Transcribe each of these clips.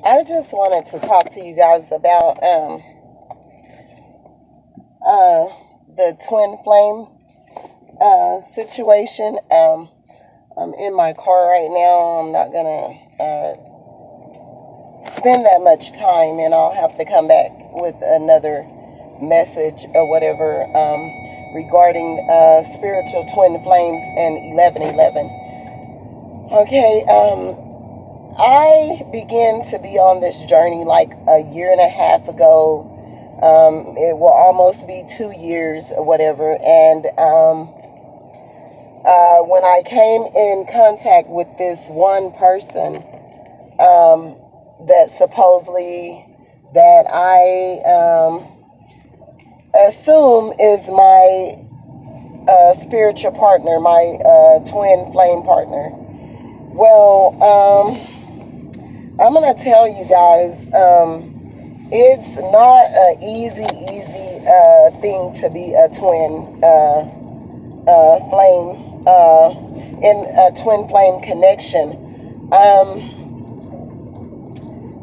I just wanted to talk to you guys about uh, the twin flame situation. I'm in my car right now. I'm not gonna spend that much time, and I'll have to come back with another message or whatever regarding spiritual twin flames and 1111. Okay. I began to be on this journey like a year and a half ago. It will almost be 2 years or whatever. And when I came in contact with this one person that supposedly that I assume is my spiritual partner, my twin flame partner. Well, I'm gonna tell you guys, it's not an easy thing to be a twin flame in a twin flame connection.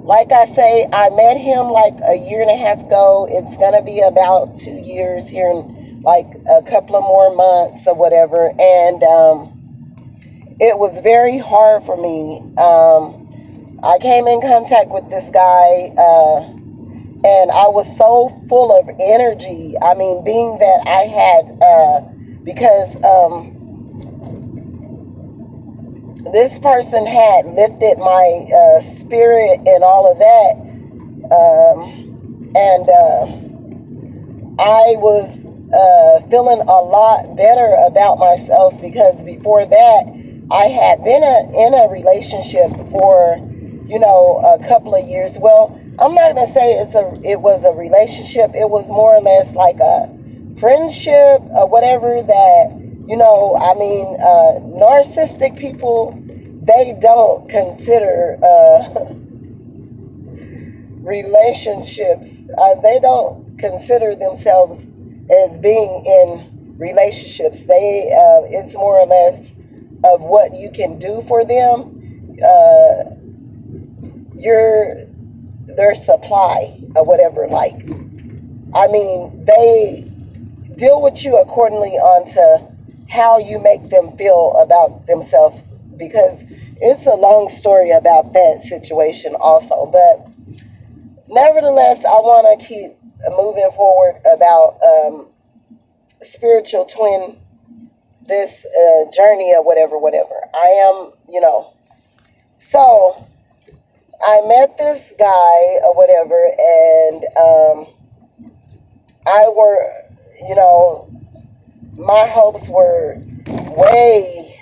Like I say, I met him like a year and a half ago. It's gonna be about 2 years here in like a couple of more months or whatever, and it was very hard for me. I came in contact with this guy, and I was so full of energy. I mean, being that I had, because this person had lifted my spirit and all of that, and I was feeling a lot better about myself because before that, I had been in a relationship for, a couple of years. Well, I'm not gonna say it was a relationship. It was more or less like a friendship or whatever. That I mean, narcissistic people, they don't consider relationships. They don't consider themselves as being in relationships. It's more or less of what you can do for them. Your their supply or whatever. Like, I mean, they deal with you accordingly onto how you make them feel about themselves, because it's a long story about that situation also. But nevertheless, I want to keep moving forward about spiritual twin, this journey or whatever. I am, So I met this guy or whatever, and I were, my hopes were way,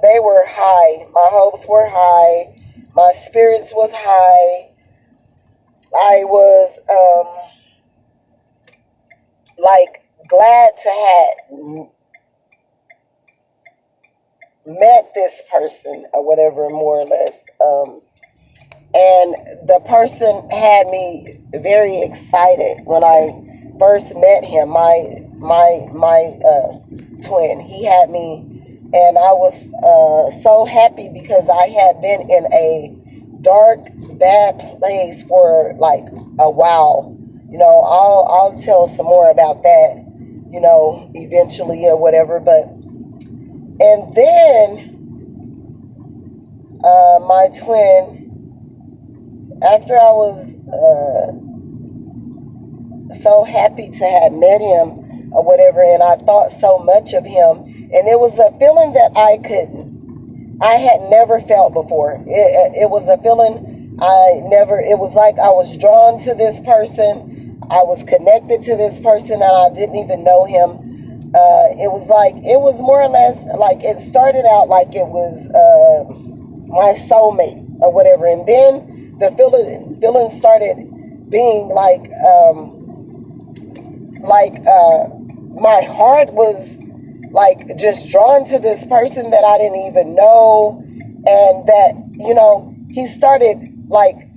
they were high. My hopes were high. My spirits was high. I was like glad to have met this person or whatever, more or less. And the person had me very excited when I first met him. My twin. He had me, and I was so happy because I had been in a dark, bad place for like a while. I'll tell some more about that. Eventually or whatever. But and then my twin, after I was so happy to have met him or whatever, and I thought so much of him, and it was a feeling that I had never felt before. It was a feeling it was like I was drawn to this person. I was connected to this person, and I didn't even know him. It was more or less like, it started out like it was my soulmate or whatever, and then the feeling started being my heart was like just drawn to this person that I didn't even know, and that he started like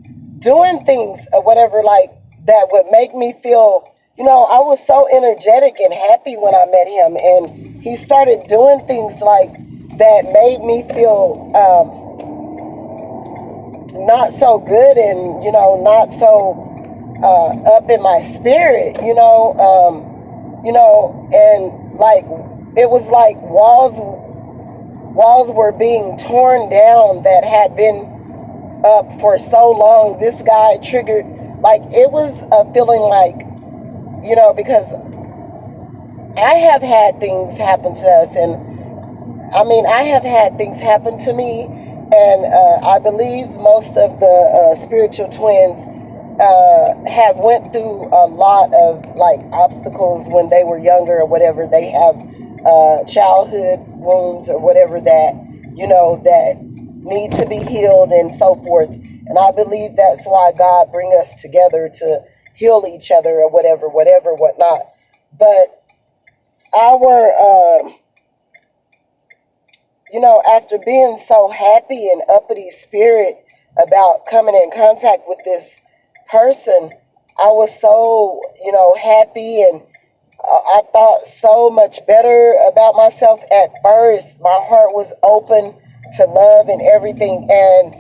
doing things or whatever, like that would make me feel, I was so energetic and happy when I met him, and he started doing things like that made me feel not so good, and not so up in my spirit, and like it was like walls were being torn down that had been up for so long. This guy triggered, like, it was a feeling like, because I have had things happen to us, and I mean, I have had things happen to me, and I believe most of the spiritual twins have went through a lot of like obstacles when they were younger or whatever. They have childhood wounds or whatever that that need to be healed and so forth. And I believe that's why God bring us together to heal each other or whatever, whatnot. But our after being so happy and uppity spirit about coming in contact with this person, I was so, happy, and I thought so much better about myself at first. My heart was open to love and everything, and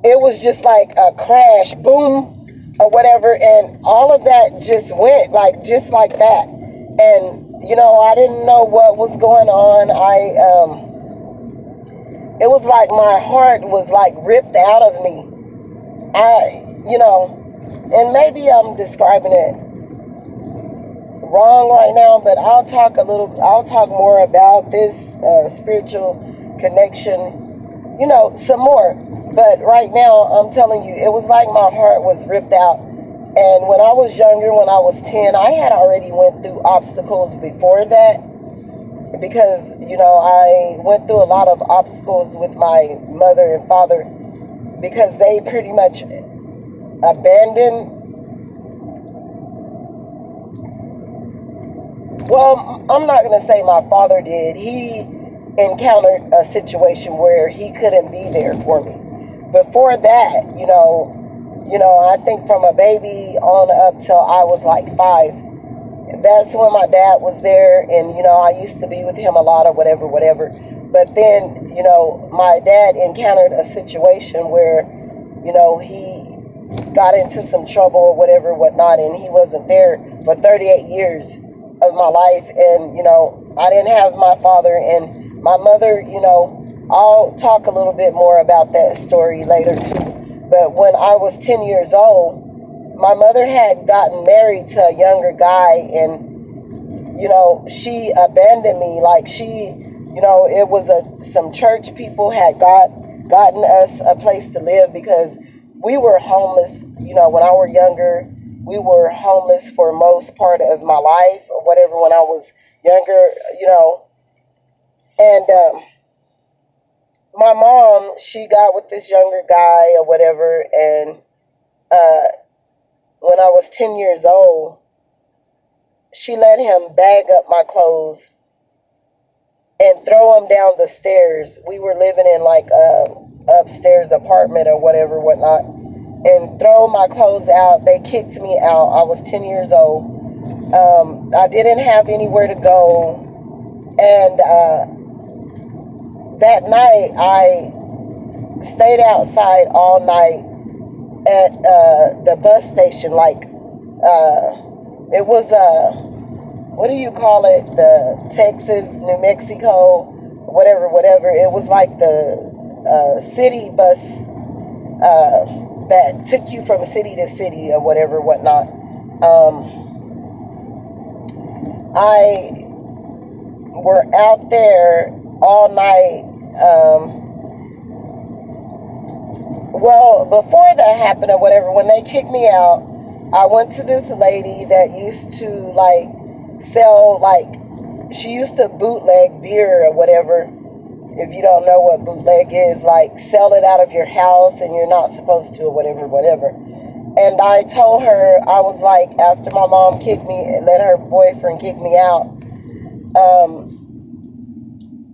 it was just like a crash, boom, or whatever, and all of that just went like just like that. And I didn't know what was going on. It was like my heart was like ripped out of me. And maybe I'm describing it wrong right now, but I'll talk more about this spiritual connection, some more. But right now, I'm telling you, it was like my heart was ripped out. And when I was younger, when I was 10, I had already went through obstacles before that, because I went through a lot of obstacles with my mother and father, because they pretty much abandoned. Well, I'm not going to say my father did. He encountered a situation where he couldn't be there for me. Before that, I think from a baby on up till I was like 5, that's when my dad was there, and I used to be with him a lot or whatever. But then, my dad encountered a situation where, he got into some trouble or whatnot, and he wasn't there for 38 years of my life. And I didn't have my father and my mother. I'll talk a little bit more about that story later too. But when I was 10 years old, my mother had gotten married to a younger guy, and she abandoned me. Like, it was some church people had gotten us a place to live, because we were homeless. When I were younger, we were homeless for most part of my life or whatever when I was younger. And my mom, she got with this younger guy or whatever, and when I was 10 years old, she let him bag up my clothes and throw them down the stairs. We were living in like a upstairs apartment or whatnot, and throw my clothes out. They kicked me out. I was 10 years old. I didn't have anywhere to go, and that night I stayed outside all night at the bus station. Like, it was what do you call it? The Texas, New Mexico, whatever. It was like the city bus that took you from city to city or whatnot. I were out there all night. Well, before that happened or whatever, when they kicked me out, I went to this lady that used to like sell, like, she used to bootleg beer or whatever. If you don't know what bootleg is, like, sell it out of your house and you're not supposed to or whatever. And I told her, I was like, after my mom kicked me and let her boyfriend kick me out,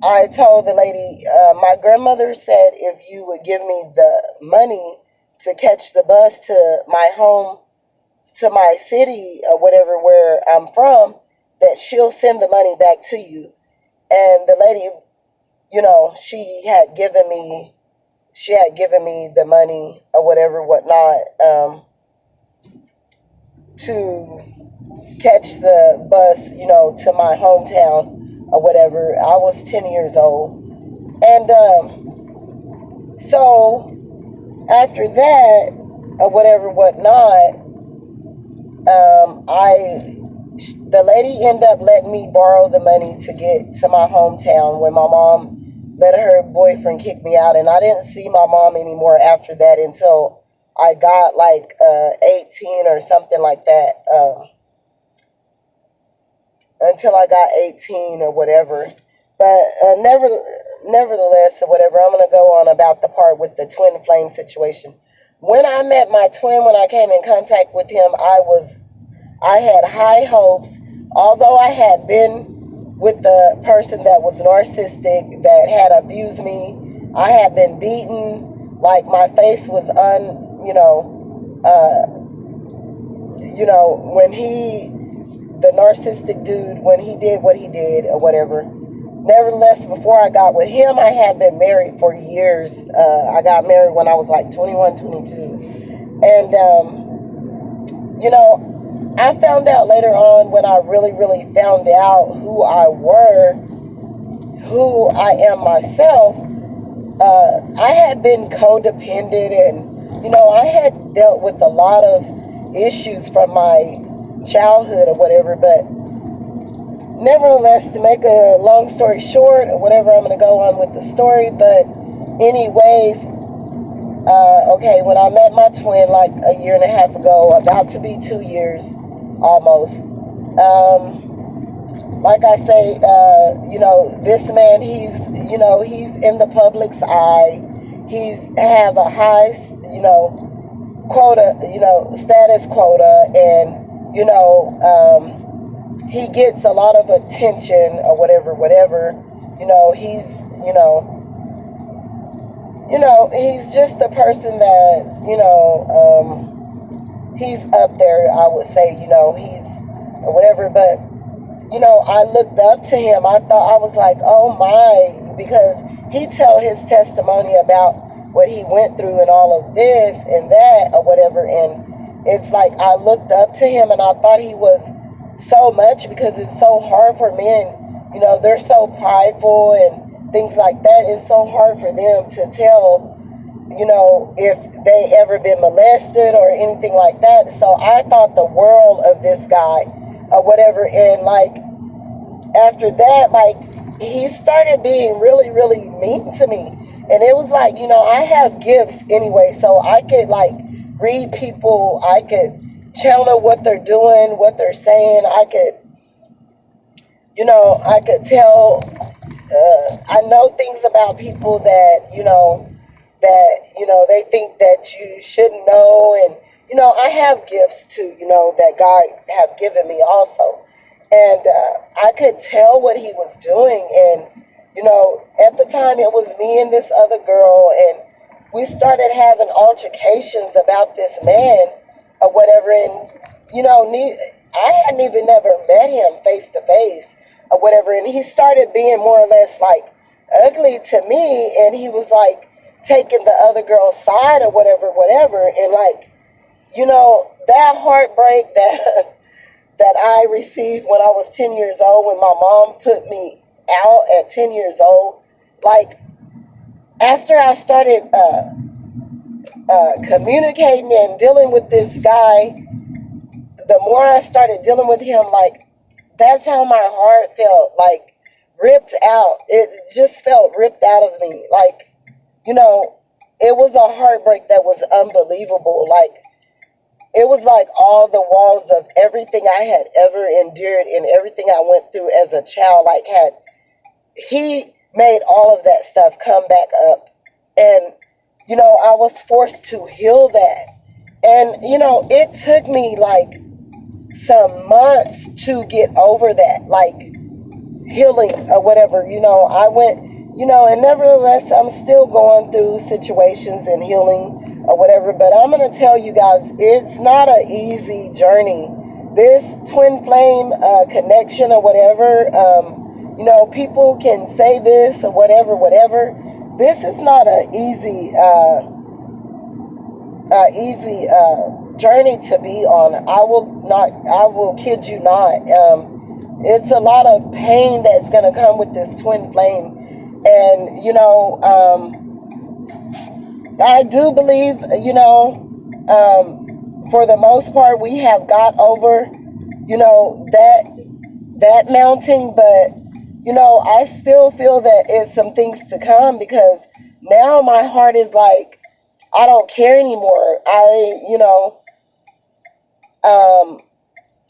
I told the lady, my grandmother said if you would give me the money to catch the bus to my home, to my city or whatever, where I'm from, that she'll send the money back to you. And the lady, she had given me she had given me the money or whatever, whatnot, to catch the bus, to my hometown or whatever. I was 10 years old. And so after that or whatever, whatnot, the lady ended up letting me borrow the money to get to my hometown when my mom let her boyfriend kick me out. And I didn't see my mom anymore after that until I got like 18 or something like that. Until I got 18 or whatever. But nevertheless, or whatever, I'm going to go on about the part with the twin flame situation. When I met my twin, when I came in contact with him, I had high hopes. Although I had been with the person that was narcissistic, that had abused me, I had been beaten, like my face was when the narcissistic dude, when he did what he did or whatever. Nevertheless, before I got with him, I had been married for years. I got married when I was like 21, 22. And, I found out later on, when I really, really found out who I am myself, I had been codependent, and, I had dealt with a lot of issues from my childhood or whatever. But nevertheless, to make a long story short or whatever, I'm going to go on with the story. But anyways, okay, when I met my twin like a year and a half ago, about to be 2 years almost, like I say, this man, he's in the public's eye. He's have a high, quota, status quota, and, he gets a lot of attention or whatever, he's, he's just a person that, he's up there, I would say, he's or whatever. But, I looked up to him. I was like, oh my, because he tell his testimony about what he went through and all of this and that or whatever. And it's like I looked up to him and I thought he was so much, because it's so hard for men, they're so prideful and things like that. It's so hard for them to tell, if they ever been molested or anything like that. So I thought the world of this guy or whatever. And like after that, like he started being really, really mean to me. And it was like, I have gifts anyway, so I could like read people, I could channel what they're doing, what they're saying. I could tell, I know things about people that, they think that you shouldn't know. And, I have gifts too, that God have given me also. And I could tell what he was doing. And, at the time it was me and this other girl, and we started having altercations about this man or whatever. And, I hadn't even never met him face to face or whatever. And he started being more or less like ugly to me. And he was like taking the other girl's side or whatever. And like, that heartbreak that, that I received when I was 10 years old, when my mom put me out at 10 years old, like after I started, communicating and dealing with this guy, the more I started dealing with him, like that's how my heart felt, like ripped out. It just felt ripped out of me. Like, it was a heartbreak that was unbelievable. Like it was like all the walls of everything I had ever endured and everything I went through as a child, like he made all of that stuff come back up. And I was forced to heal that. And, it took me like some months to get over that, like healing or whatever. I went, and nevertheless, I'm still going through situations and healing or whatever. But I'm going to tell you guys, it's not an easy journey. This twin flame connection or whatever, people can say this or whatever. this is not an easy journey to be on. I will kid you not. It's a lot of pain that's going to come with this twin flame. And, I do believe, for the most part, we have got over, that mounting, but, I still feel that it's some things to come, because now my heart is like, I don't care anymore.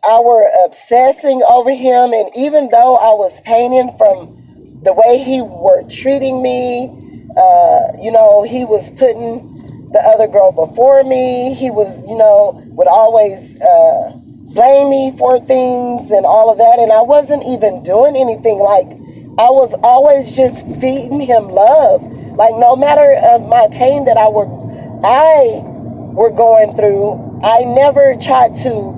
I were obsessing over him, and even though I was painting from the way he were treating me, he was putting the other girl before me. He was, would always blame me for things and all of that, and I wasn't even doing anything. Like, I was always just feeding him love. Like, no matter of my pain that I were going through, I never tried to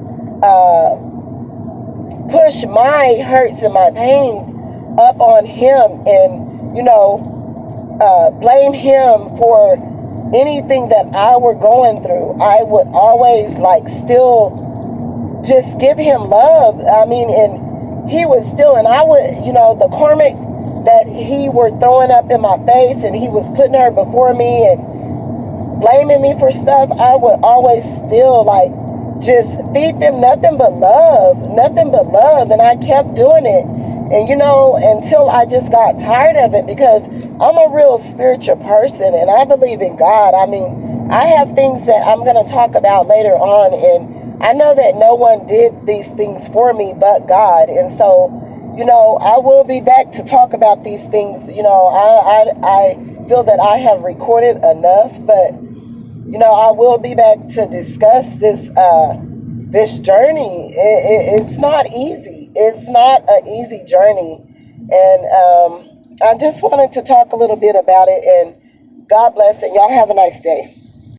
push my hurts and my pains up on him, and blame him for anything that I were going through. I would always still just give him love. I mean, and he was still, and I would, the karmic that he were throwing up in my face, and he was putting her before me and blaming me for stuff, I would always still just feed them nothing but love, and I kept doing it. And until I just got tired of it, because I'm a real spiritual person and I believe in God. I mean, I have things that I'm going to talk about later on, and I know that no one did these things for me but God. And so, I will be back to talk about these things. I feel that I have recorded enough, but I will be back to discuss this journey. It's not easy. It's not an easy journey, and I just wanted to talk a little bit about it. And God bless, and y'all have a nice day.